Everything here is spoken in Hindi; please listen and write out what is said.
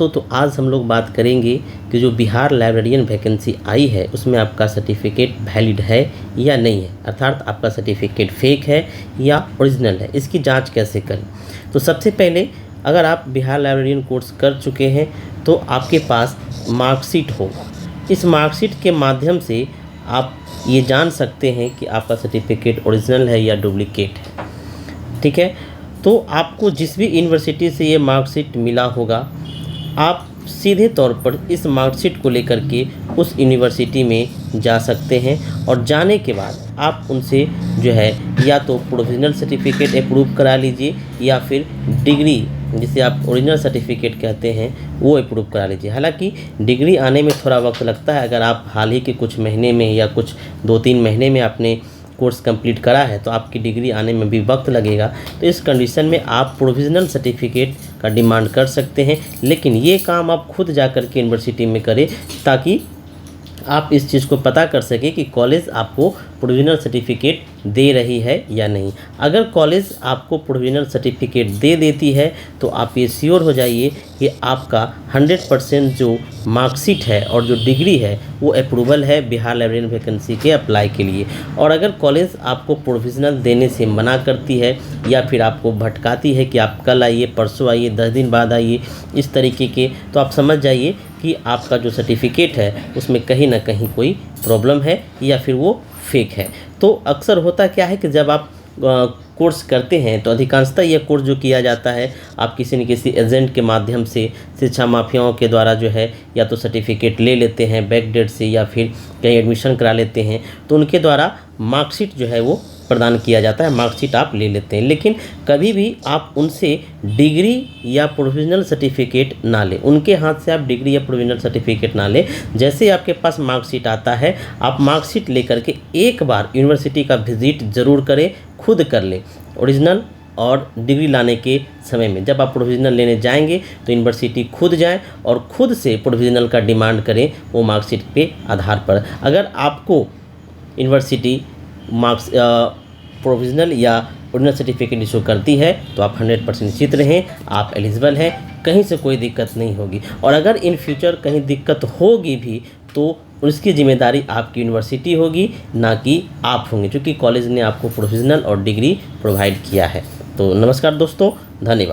तो आज हम लोग बात करेंगे कि जो बिहार लाइब्रेरियन वैकेंसी आई है उसमें आपका सर्टिफिकेट वैलिड है या नहीं है, अर्थात आपका सर्टिफिकेट फेक है या ओरिजिनल है, इसकी जांच कैसे करें। तो सबसे पहले अगर आप बिहार लाइब्रेरियन कोर्स कर चुके हैं तो आपके पास मार्कशीट हो। इस मार्कशीट के माध्यम से आप ये जान सकते हैं कि आपका सर्टिफिकेट ओरिजिनल है या डुप्लीकेट है। ठीक है, तो आपको जिस भी यूनिवर्सिटी से ये मार्कशीट मिला होगा, आप सीधे तौर पर इस मार्कशीट को लेकर के उस यूनिवर्सिटी में जा सकते हैं और जाने के बाद आप उनसे जो है या तो प्रोविजनल सर्टिफिकेट अप्रूव करा लीजिए या फिर डिग्री, जिसे आप ओरिजिनल सर्टिफिकेट कहते हैं, वो अप्रूव करा लीजिए। हालांकि डिग्री आने में थोड़ा वक्त लगता है। अगर आप हाल ही के कुछ महीने में या कुछ 2-3 महीने में आपने कोर्स कंप्लीट करा है तो आपकी डिग्री आने में भी वक्त लगेगा। तो इस कंडीशन में आप प्रोविजनल सर्टिफिकेट का डिमांड कर सकते हैं, लेकिन ये काम आप खुद जा कर के यूनिवर्सिटी में करें ताकि आप इस चीज़ को पता कर सकें कि कॉलेज आपको प्रोविजनल सर्टिफिकेट दे रही है या नहीं। अगर कॉलेज आपको प्रोविजनल सर्टिफिकेट दे देती है तो आप ये श्योर हो जाइए कि आपका 100% जो मार्कशीट है और जो डिग्री है वो अप्रूवल है बिहार लाइब्रेरियन वैकेंसी के अप्लाई के लिए। और अगर कॉलेज आपको प्रोविजनल देने से मना करती है या फिर आपको भटकाती है कि आप कल आइए, परसों आइए, 10 दिन बाद आइए, इस तरीके के, तो आप समझ जाइए कि आपका जो सर्टिफिकेट है उसमें कहीं ना कहीं कोई प्रॉब्लम है या फिर वो फेक है। तो अक्सर होता क्या है कि जब आप कोर्स करते हैं तो अधिकांशतः यह कोर्स जो किया जाता है आप किसी न किसी एजेंट के माध्यम से, शिक्षा माफियाओं के द्वारा जो है या तो सर्टिफिकेट ले लेते हैं बैक डेट से या फिर कहीं एडमिशन करा लेते हैं, तो उनके द्वारा मार्कशीट जो है वो प्रदान किया जाता है, मार्कशीट आप ले लेते हैं। लेकिन कभी भी आप उनसे डिग्री या प्रोविजनल सर्टिफिकेट ना लें, उनके हाथ से आप डिग्री या प्रोविजनल सर्टिफिकेट ना लें। जैसे ही आपके पास मार्कशीट आता है आप मार्कशीट लेकर के एक बार यूनिवर्सिटी का विजिट ज़रूर करें, खुद कर लें। ओरिजिनल और डिग्री लाने के समय में जब आप प्रोविजनल लेने जाएंगे तो यूनिवर्सिटी खुद जाएं और खुद से प्रोविजनल का डिमांड करें वो मार्कशीट के आधार पर। अगर आपको यूनिवर्सिटी मार्क्स प्रोविजनल या ओरिजिनल सर्टिफिकेट इशू करती है तो आप 100% निश्चित रहें, आप एलिजिबल हैं, कहीं से कोई दिक्कत नहीं होगी। और अगर इन फ्यूचर कहीं दिक्कत होगी भी तो उसकी जिम्मेदारी आपकी यूनिवर्सिटी होगी, ना कि आप होंगे, क्योंकि कॉलेज ने आपको प्रोविजनल और डिग्री प्रोवाइड किया है। तो नमस्कार दोस्तों, धन्यवाद।